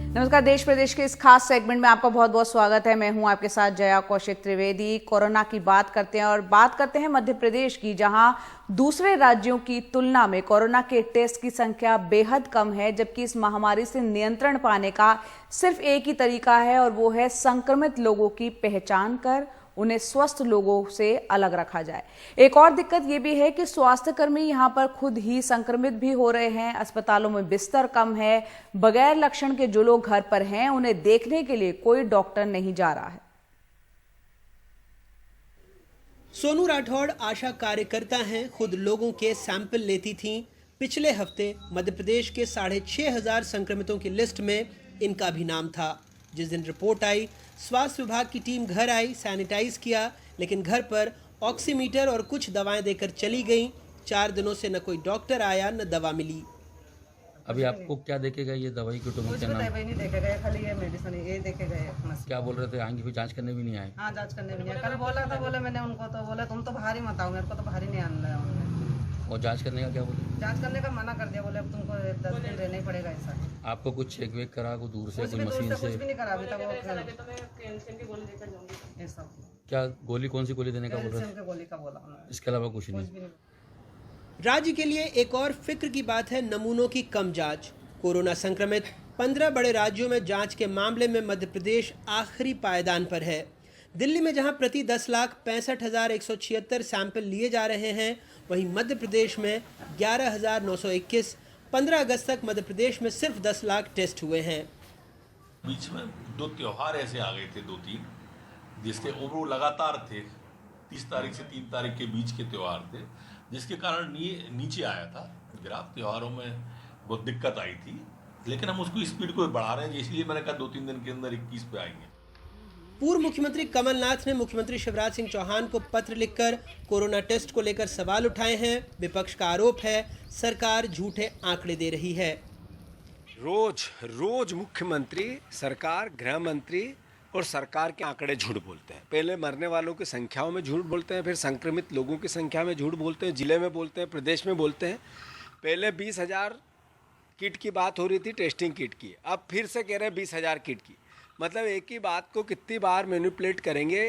नमस्कार। देश प्रदेश के इस खास सेगमेंट में आपका बहुत बहुत स्वागत है। मैं हूं आपके साथ जया कौशिक त्रिवेदी। कोरोना की बात करते हैं और बात करते हैं मध्य प्रदेश की, जहां दूसरे राज्यों की तुलना में कोरोना के टेस्ट की संख्या बेहद कम है, जबकि इस महामारी से नियंत्रण पाने का सिर्फ एक ही तरीका है और वो है संक्रमित लोगों की पहचान कर उन्हें स्वस्थ लोगों से अलग रखा जाए। एक और दिक्कत ये भी है कि स्वास्थ्यकर्मी यहाँ पर खुद ही संक्रमित भी हो रहे हैं। अस्पतालों में बिस्तर कम है। बगैर लक्षण के जो लोग घर पर हैं उन्हें देखने के लिए कोई डॉक्टर नहीं जा रहा है। सोनू राठौड़ आशा कार्यकर्ता हैं, खुद लोगों के सैंपल लेती थीं। पिछले हफ्ते मध्य प्रदेश के 6,500 संक्रमितों की लिस्ट में इनका भी नाम था। जिस दिन रिपोर्ट आई, स्वास्थ्य विभाग की टीम घर आई, सैनिटाइज किया, लेकिन घर पर ऑक्सीमीटर और कुछ दवाएं देकर चली गई। 4 दिनों से न कोई डॉक्टर आया न दवा मिली। अभी आपको क्या देखे गए? ये दवाई की कुछ भी दवाई नहीं देखे गए, खाली ये मेडिसिन ये देखे गए। क्या बोल रहे थे? आएंगे फिर जांच करने भी नहीं आए? हाँ, जांच करने भी नहीं आए। कल बोला था, बोले मैंने उनको, तो बोले तुम तो बाहर ही मत आओ, मेरे को तो बाहर ही नहीं आने लगा उन्होंने। और जांच करने का क्या बोले? जांच करने का मना कर दिया, बोले अब तुमको 10 दिन रहना ही पड़ेगा ऐसा। आपको कुछ चेक वेक करा को दूर से, कुछ कोई भी दूर मशीन से कुछ से? भी नहीं करा अभी तक। वो ये सब क्या गोली, कौन सी गोली देने का बोल रहे कैल्शियम की गोली का बोला उन्होंने। इसके अलावा कुछ कुछ नहीं? भी नहीं। राज्य के लिए एक और फिक्र की बात है नमूनों की कम जांच। कोरोना संक्रमित 15 बड़े राज्यों में जांच के मामले में मध्य प्रदेश आखिरी पायदान पर है। दिल्ली में जहां प्रति 10,65,176 सैंपल लिए जा रहे हैं, वहीं मध्य प्रदेश में 11,921। 15 अगस्त तक मध्य प्रदेश में सिर्फ 10 लाख टेस्ट हुए हैं। बीच में 2 त्योहार ऐसे आ गए थे, 2-3, जिसके वो लगातार थे। 30 तारीख से 3 तारीख के बीच के त्योहार थे, जिसके कारण नीचे आया था ग्राफ। त्योहारों में बहुत दिक्कत आई थी, लेकिन हम उसको स्पीड को बढ़ा रहे हैं, इसलिए मैंने कहा 2-3 दिन के अंदर 21 पे आएंगे। पूर्व मुख्यमंत्री कमलनाथ ने मुख्यमंत्री शिवराज सिंह चौहान को पत्र लिखकर कोरोना टेस्ट को लेकर सवाल उठाए हैं। विपक्ष का आरोप है सरकार झूठे आंकड़े दे रही है। रोज मुख्यमंत्री, सरकार, गृह मंत्री और सरकार के आंकड़े झूठ बोलते हैं। पहले मरने वालों की संख्याओं में झूठ बोलते हैं, फिर संक्रमित लोगों की संख्या में झूठ बोलते हैं, जिले में बोलते हैं, प्रदेश में बोलते हैं। पहले 20,000 किट की बात हो रही थी, टेस्टिंग किट की, अब फिर से कह रहे हैं 20,000 किट की। मतलब एक ही बात को कितनी बार मैनिपुलेट करेंगे।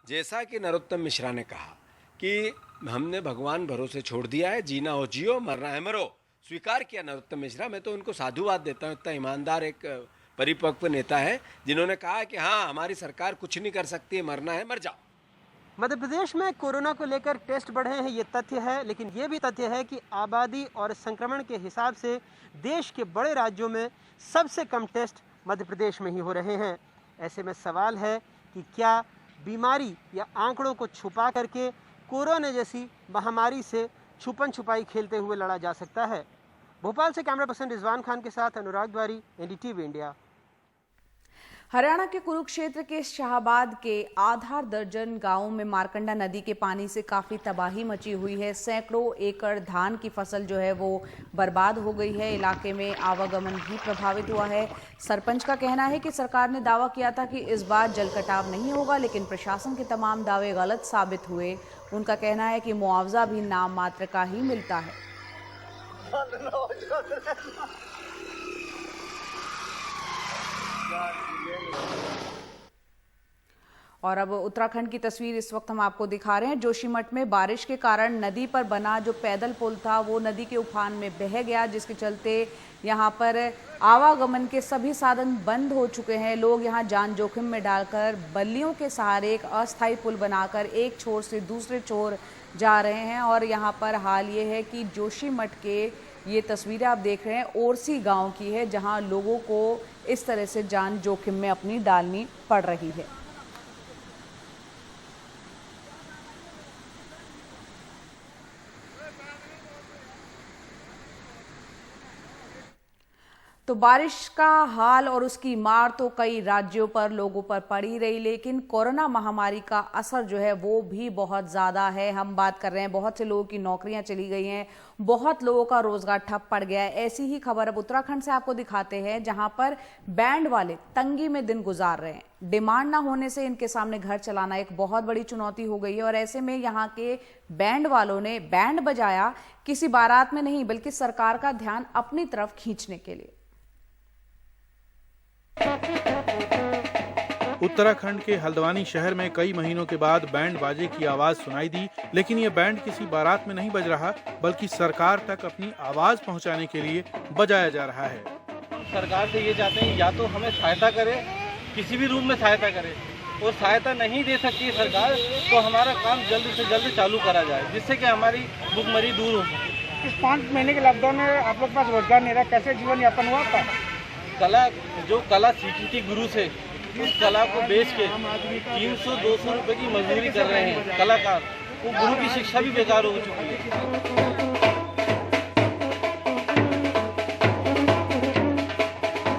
जैसा कि नरोत्तम मिश्रा ने कहा कि हमने भगवान भरोसे छोड़ दिया है, जीना हो जियो, मरना है मरो। स्वीकार किया नरोत्तम मिश्रा। मैं तो उनको साधुवाद देता हूँ, इतना ईमानदार एक परिपक्व नेता है जिन्होंने कहा कि हाँ, हमारी सरकार कुछ नहीं कर सकती है, मरना है मर जाओ। मध्य प्रदेश में कोरोना को लेकर टेस्ट बढ़े हैं, ये तथ्य है, लेकिन ये भी तथ्य है कि आबादी और संक्रमण के हिसाब से देश के बड़े राज्यों में सबसे कम टेस्ट मध्य प्रदेश में ही हो रहे हैं। ऐसे में सवाल है कि क्या बीमारी या आंकड़ों को छुपा करके कोरोना जैसी महामारी से छुपन छुपाई खेलते हुए लड़ा जा सकता है। भोपाल से कैमरा पर्सन रिजवान खान के साथ अनुराग द्वारी, एनडीटीवी इंडिया। हरियाणा के कुरुक्षेत्र के शाहबाद के आधा दर्जन गांवों में मारकंडा नदी के पानी से काफी तबाही मची हुई है। सैकड़ों एकड़ धान की फसल जो है वो बर्बाद हो गई है। इलाके में आवागमन भी प्रभावित हुआ है। सरपंच का कहना है कि सरकार ने दावा किया था कि इस बार जल कटाव नहीं होगा, लेकिन प्रशासन के तमाम दावे गलत साबित हुए। उनका कहना है कि मुआवजा भी नाम मात्र का ही मिलता है। और अब उत्तराखंड की तस्वीर इस वक्त हम आपको दिखा रहे हैं। जोशीमठ में बारिश के कारण नदी पर बना जो पैदल पुल था वो नदी के उफान में बह गया, जिसके चलते यहाँ पर आवागमन के सभी साधन बंद हो चुके हैं। लोग यहाँ जान जोखिम में डालकर बल्लियों के सहारे एक अस्थायी पुल बनाकर एक छोर से दूसरे छोर जा रहे हैं। और यहाँ पर हाल ये है कि जोशीमठ के ये तस्वीरें आप देख रहे हैं ओरसी गांव की है, जहां लोगों को इस तरह से जान जोखिम में अपनी डालनी पड़ रही है। तो बारिश का हाल और उसकी मार तो कई राज्यों पर, लोगों पर पड़ ही रही, लेकिन कोरोना महामारी का असर जो है वो भी बहुत ज़्यादा है। हम बात कर रहे हैं बहुत से लोगों की नौकरियां चली गई हैं, बहुत लोगों का रोजगार ठप पड़ गया है। ऐसी ही खबर अब उत्तराखंड से आपको दिखाते हैं, जहां पर बैंड वाले तंगी में दिन गुजार रहे हैं। डिमांड ना होने से इनके सामने घर चलाना एक बहुत बड़ी चुनौती हो गई है। और ऐसे में यहाँ के बैंड वालों ने बैंड बजाया किसी बारात में नहीं, बल्कि सरकार का ध्यान अपनी तरफ खींचने के लिए। उत्तराखंड के हल्द्वानी शहर में कई महीनों के बाद बैंड बाजे की आवाज सुनाई दी, लेकिन ये बैंड किसी बारात में नहीं बज रहा, बल्कि सरकार तक अपनी आवाज पहुंचाने के लिए बजाया जा रहा है। सरकार से ये चाहते हैं या तो हमें सहायता करे, किसी भी रूप में सहायता करे, और सहायता नहीं दे सकती है सरकार तो हमारा काम जल्द से जल्द चालू करा जाए, जिससे कि हमारी भूखमरी दूर हो सके। इस 5 महीने के लॉकडाउन में आप लोग के पास रोजगार नहीं रहा, कैसे जीवन यापन हुआ आपका? कला सीखी थी गुरु से, उस कला को बेच के 300-200 रुपए की मजदूरी कर रहे हैं कलाकार, वो गुरु की शिक्षा भी बेकार हो चुकी है।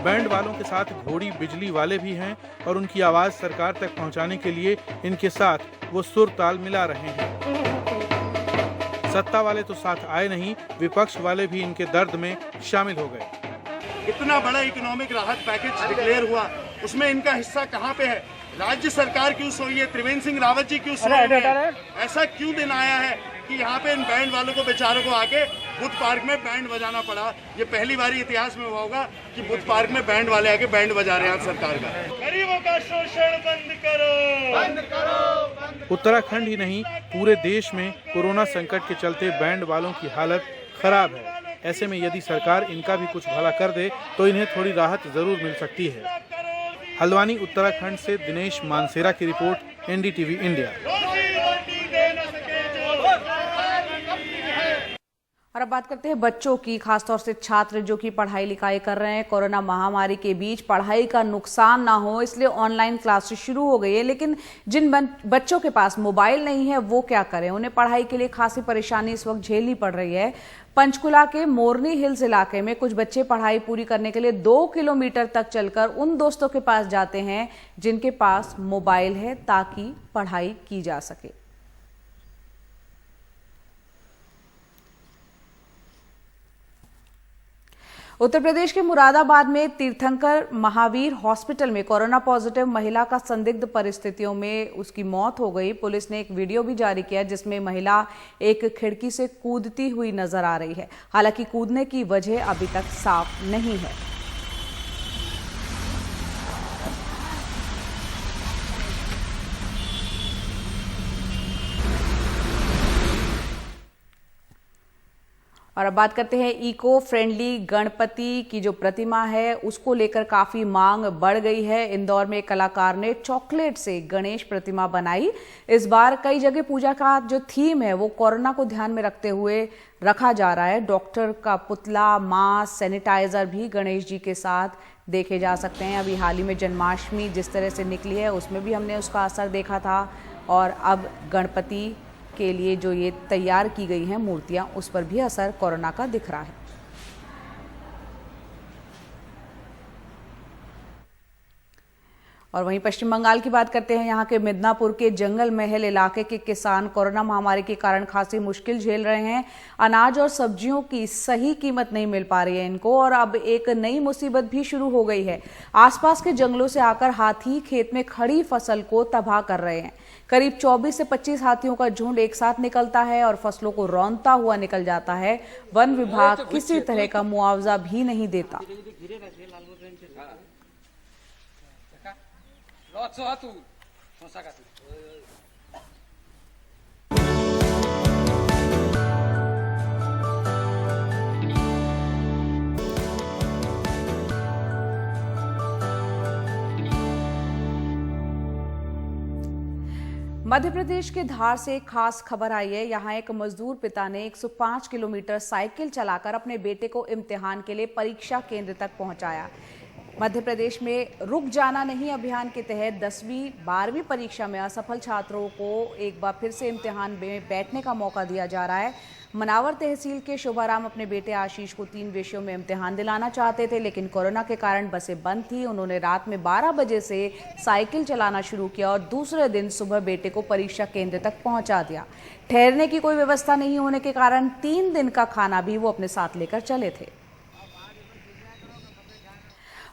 बैंड वालों के साथ घोड़ी बिजली वाले भी हैं और उनकी आवाज सरकार तक पहुंचाने के लिए इनके साथ वो सुर ताल मिला रहे हैं। सत्ता वाले तो साथ आए नहीं, विपक्ष वाले भी इनके दर्द में शामिल हो गए। इतना बड़ा इकोनॉमिक राहत पैकेज डिक्लेयर हुआ, उसमें इनका हिस्सा कहाँ पे है? राज्य सरकार क्यों सोई है? त्रिवेंद्र सिंह रावत जी क्यों सोई है? ऐसा क्यों दिन आया है कि यहाँ पे इन बैंड वालों को बेचारों को आके बुद्ध पार्क में बैंड बजाना पड़ा? ये पहली बार इतिहास में हुआ होगा कि बुद्ध पार्क में बैंड वाले आके बैंड बजा रहे हैं सरकार का। गरीबों का शोषण बंद करो, बंद करो। उत्तराखंड ही नहीं, पूरे देश में कोरोना संकट के चलते बैंड वालों की हालत खराब है। ऐसे में यदि सरकार इनका भी कुछ भला कर दे तो इन्हें थोड़ी राहत जरूर मिल सकती है। हल्द्वानी उत्तराखंड से दिनेश मानसेरा की रिपोर्ट, NDTV इंडिया। और अब बात करते हैं बच्चों की, खासतौर से छात्र जो कि पढ़ाई लिखाई कर रहे हैं। कोरोना महामारी के बीच पढ़ाई का नुकसान ना हो इसलिए ऑनलाइन क्लासेस शुरू हो गई है, लेकिन जिन बच्चों के पास मोबाइल नहीं है वो क्या करें? उन्हें पढ़ाई के लिए खासी परेशानी इस वक्त झेलनी पड़ रही है। पंचकुला के मोरनी हिल्स इलाके में कुछ बच्चे पढ़ाई पूरी करने के लिए 2 किलोमीटर तक चलकर उन दोस्तों के पास जाते हैं जिनके पास मोबाइल है, ताकि पढ़ाई की जा सके। उत्तर प्रदेश के मुरादाबाद में तीर्थंकर महावीर हॉस्पिटल में कोरोना पॉजिटिव महिला का संदिग्ध परिस्थितियों में उसकी मौत हो गई। पुलिस ने एक वीडियो भी जारी किया जिसमें महिला एक खिड़की से कूदती हुई नजर आ रही है। हालांकि कूदने की वजह अभी तक साफ नहीं है। और अब बात करते हैं इको फ्रेंडली गणपति की जो प्रतिमा है उसको लेकर काफी मांग बढ़ गई है। इंदौर में एक कलाकार ने चॉकलेट से गणेश प्रतिमा बनाई। इस बार कई जगह पूजा का जो थीम है वो कोरोना को ध्यान में रखते हुए रखा जा रहा है। डॉक्टर का पुतला, मास्क, सैनिटाइजर भी गणेश जी के साथ देखे जा सकते हैं। अभी हाल ही में जन्माष्टमी जिस तरह से निकली है उसमें भी हमने उसका असर देखा था, और अब गणपति के लिए जो ये तैयार की गई हैं मूर्तियां, उस पर भी असर कोरोना का दिख रहा है। और वहीं पश्चिम बंगाल की बात करते हैं। यहाँ के मिदनापुर के जंगल महल इलाके के किसान कोरोना महामारी के कारण खासी मुश्किल झेल रहे हैं। अनाज और सब्जियों की सही कीमत नहीं मिल पा रही है इनको, और अब एक नई मुसीबत भी शुरू हो गई है। आसपास के जंगलों से आकर हाथी खेत में खड़ी फसल को तबाह कर रहे हैं। करीब 24 से 25 हाथियों का झुंड एक साथ निकलता है और फसलों को रौंदता हुआ निकल जाता है। वन विभाग किसी तरह का मुआवजा भी नहीं देता। मध्य प्रदेश के धार से एक खास खबर आई है। यहाँ एक मजदूर पिता ने 105 किलोमीटर साइकिल चलाकर अपने बेटे को इम्तिहान के लिए परीक्षा केंद्र तक पहुंचाया। मध्य प्रदेश में रुक जाना नहीं अभियान के तहत 10वीं 12वीं परीक्षा में असफल छात्रों को एक बार फिर से इम्तिहान में बैठने का मौका दिया जा रहा है। मनावर तहसील के शोभाराम अपने बेटे आशीष को 3 विषयों में इम्तिहान दिलाना चाहते थे, लेकिन कोरोना के कारण बसें बंद थी। उन्होंने रात में 12 बजे से साइकिल चलाना शुरू किया और दूसरे दिन सुबह बेटे को परीक्षा केंद्र तक पहुंचा दिया। ठहरने की कोई व्यवस्था नहीं होने के कारण 3 दिन का खाना भी वो अपने साथ लेकर चले थे।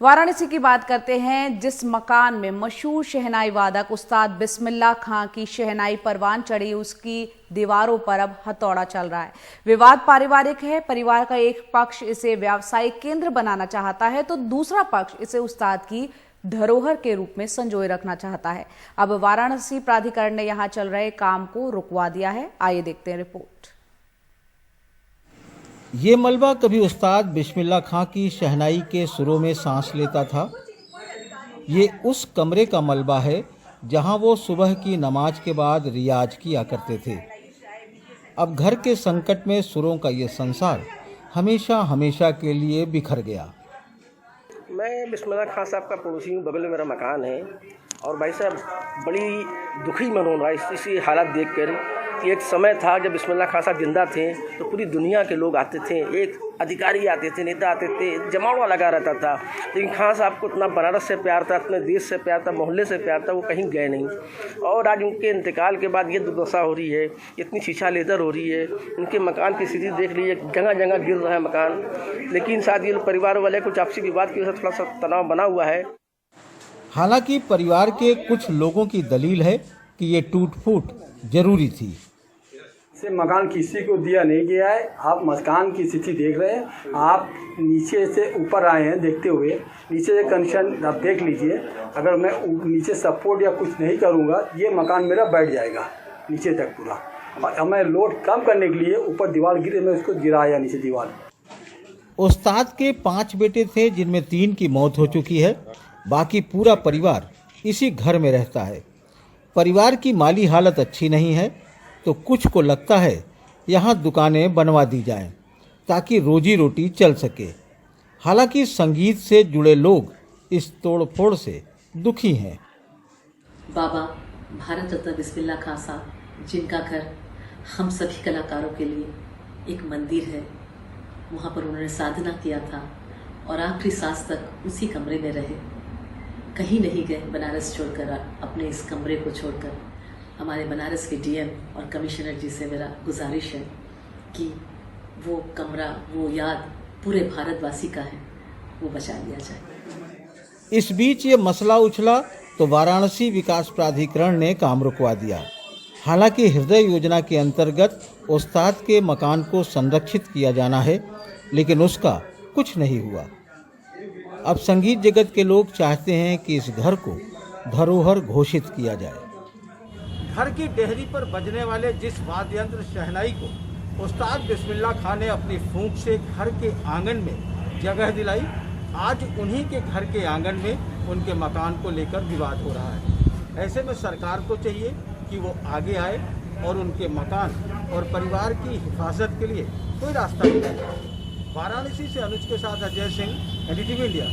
वाराणसी की बात करते हैं, जिस मकान में मशहूर शहनाई वादक उस्ताद बिस्मिल्लाह खां की शहनाई परवान चढ़ी, उसकी दीवारों पर अब हथौड़ा चल रहा है। विवाद पारिवारिक है। परिवार का एक पक्ष इसे व्यावसायिक केंद्र बनाना चाहता है तो दूसरा पक्ष इसे उस्ताद की धरोहर के रूप में संजोए रखना चाहता है। अब वाराणसी प्राधिकरण ने यहां चल रहे काम को रुकवा दिया है। आइए देखते हैं रिपोर्ट। ये मलबा कभी उस्ताद बिस्मिल्लाह खां की शहनाई के सुरों में सांस लेता था। ये उस कमरे का मलबा है जहां वो सुबह की नमाज के बाद रियाज किया करते थे। अब घर के संकट में सुरों का ये संसार हमेशा हमेशा के लिए बिखर गया। मैं बिस्मिल्लाह खां साहब का पड़ोसी हूँ, बगल में मेरा मकान है। और भाई साहब बड़ी दुखी मन हो रहा है इसी हालात देख कर कि एक समय था जब बिस्मिल्लाह खां साहब जिंदा थे तो पूरी दुनिया के लोग आते थे, एक अधिकारी आते थे, नेता आते थे, जमावड़ा लगा रहता था। लेकिन खां साहब को इतना बनारस से प्यार था, अपने देश से प्यार था, मोहल्ले से प्यार था, वो कहीं गए नहीं। और आज उनके इंतकाल के बाद ये दुर्दशा हो रही है, इतनी शीशा लेदर हो रही है। उनके मकान की स्थिति देख लीजिए, जगह जगह गिर रहा है मकान। लेकिन शायद ये परिवार वाले कुछ आपसी विवाद की वजह से थोड़ा सा तनाव बना हुआ है। हालांकि परिवार के कुछ लोगों की दलील है कि ये टूट फूट जरूरी थी। से मकान किसी को दिया नहीं गया है। आप मकान की स्थिति देख रहे हैं, आप नीचे से ऊपर आए हैं देखते हुए, नीचे से कंडीशन आप देख लीजिए। अगर मैं नीचे सपोर्ट या कुछ नहीं करूँगा ये मकान मेरा बैठ जाएगा नीचे तक पूरा। और मैं लोड कम करने के लिए ऊपर दीवार गिरे, मैं उसको गिराया नीचे दीवार। उस्ताद के 5 बेटे थे जिनमें 3 की मौत हो चुकी है। बाकी पूरा परिवार इसी घर में रहता है। परिवार की माली हालत अच्छी नहीं है तो कुछ को लगता है यहाँ दुकानें बनवा दी जाएं ताकि रोजी रोटी चल सके। हालांकि संगीत से जुड़े लोग इस तोड़फोड़ से दुखी हैं। बाबा भारत रत्न बिस्मिल्लाह खां साहब, जिनका घर हम सभी कलाकारों के लिए एक मंदिर है, वहाँ पर उन्होंने साधना किया था और आखिरी सांस तक उसी कमरे में रहे, कहीं नहीं गए बनारस छोड़कर। अपने इस कमरे को छोड़कर हमारे बनारस के डीएम और कमिश्नर जी से मेरा गुजारिश है कि वो कमरा, वो याद पूरे भारतवासी का है, वो बचा लिया जाए। इस बीच ये मसला उछला तो वाराणसी विकास प्राधिकरण ने काम रुकवा दिया। हालांकि हृदय योजना के अंतर्गत उस्ताद के मकान को संरक्षित किया जाना है, लेकिन उसका कुछ नहीं हुआ। अब संगीत जगत के लोग चाहते हैं कि इस घर को धरोहर घोषित किया जाए। घर की डेहरी पर बजने वाले जिस वाद्य यंत्र शहनाई को उस्ताद बिस्मिल्लाह खां ने अपनी फूंक से घर के आंगन में जगह दिलाई, आज उन्हीं के घर के आंगन में उनके मकान को लेकर विवाद हो रहा है। ऐसे में सरकार को चाहिए कि वो आगे आए और उनके मकान और परिवार की हिफाजत के लिए कोई रास्ता निकाले। वाराणसी से अनुज के साथ अजय सिंह, NDTV इंडिया।